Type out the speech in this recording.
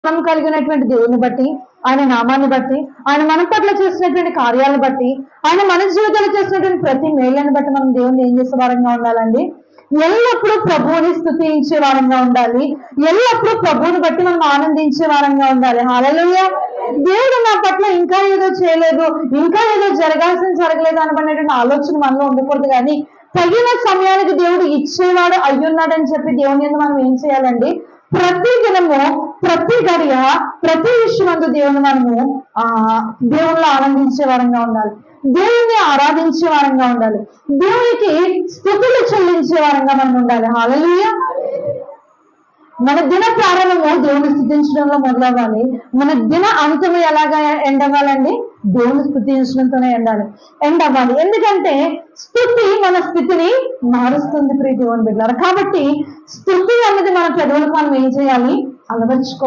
మనం కలిగినటువంటి దేవుని బట్టి, ఆయన నామాన్ని బట్టి, ఆయన మన పట్ల చేసినటువంటి కార్యాలను బట్టి, ఆయన మన జీవితంలో చేసినటువంటి ప్రతి మేళ్ళని బట్టి మనం దేవుని ఏం చేసే వారంగా ఉండాలండి? ఎల్లప్పుడూ ప్రభువుని స్తుతించే వారంగా ఉండాలి. ఎల్లప్పుడూ ప్రభువుని బట్టి మనం ఆనందించే వారంగా ఉండాలి. హల్లెలూయా. దేవుడు నా పట్ల ఇంకా ఏదో చేయలేదు, ఇంకా ఏదో జరగాల్సింది జరగలేదు అనబడినటువంటి ఆలోచన మనలో ఉండకూడదు. కానీ తగిన సమయానికి దేవుడు ఇచ్చేవాడు అయ్యున్నాడని చెప్పి దేవుని యందు మనం ఏం చేయాలండి? ప్రతి దినము, ప్రతి గడియ, ప్రతి విషయమందు దేవుని మనము దేవుళ్ళు ఆనందించే వారంగా ఉండాలి. దేవుణ్ణి ఆరాధించే వారంగా ఉండాలి. దేవునికి స్తుతులు చెల్లించే వారంగా మనం ఉండాలి. హల్లెలూయా. మన దిన ప్రారంభము దేవుని స్తుతించడంలో మొదలవ్వాలి. మన దిన అంతము ఎలాగా ఎండవ్వాలండి? దేవుని స్తుతించడంతోనే ఎండవ్వాలి. ఎందుకంటే స్తుతి మన స్థితిని మారుస్తుంది ప్రియ దేవుని బిడ్డలారా. కాబట్టి స్తుతి అన్నది మన పెదవులకు మనం ఏం చేయాలి? అలవర్చుకోవాలి.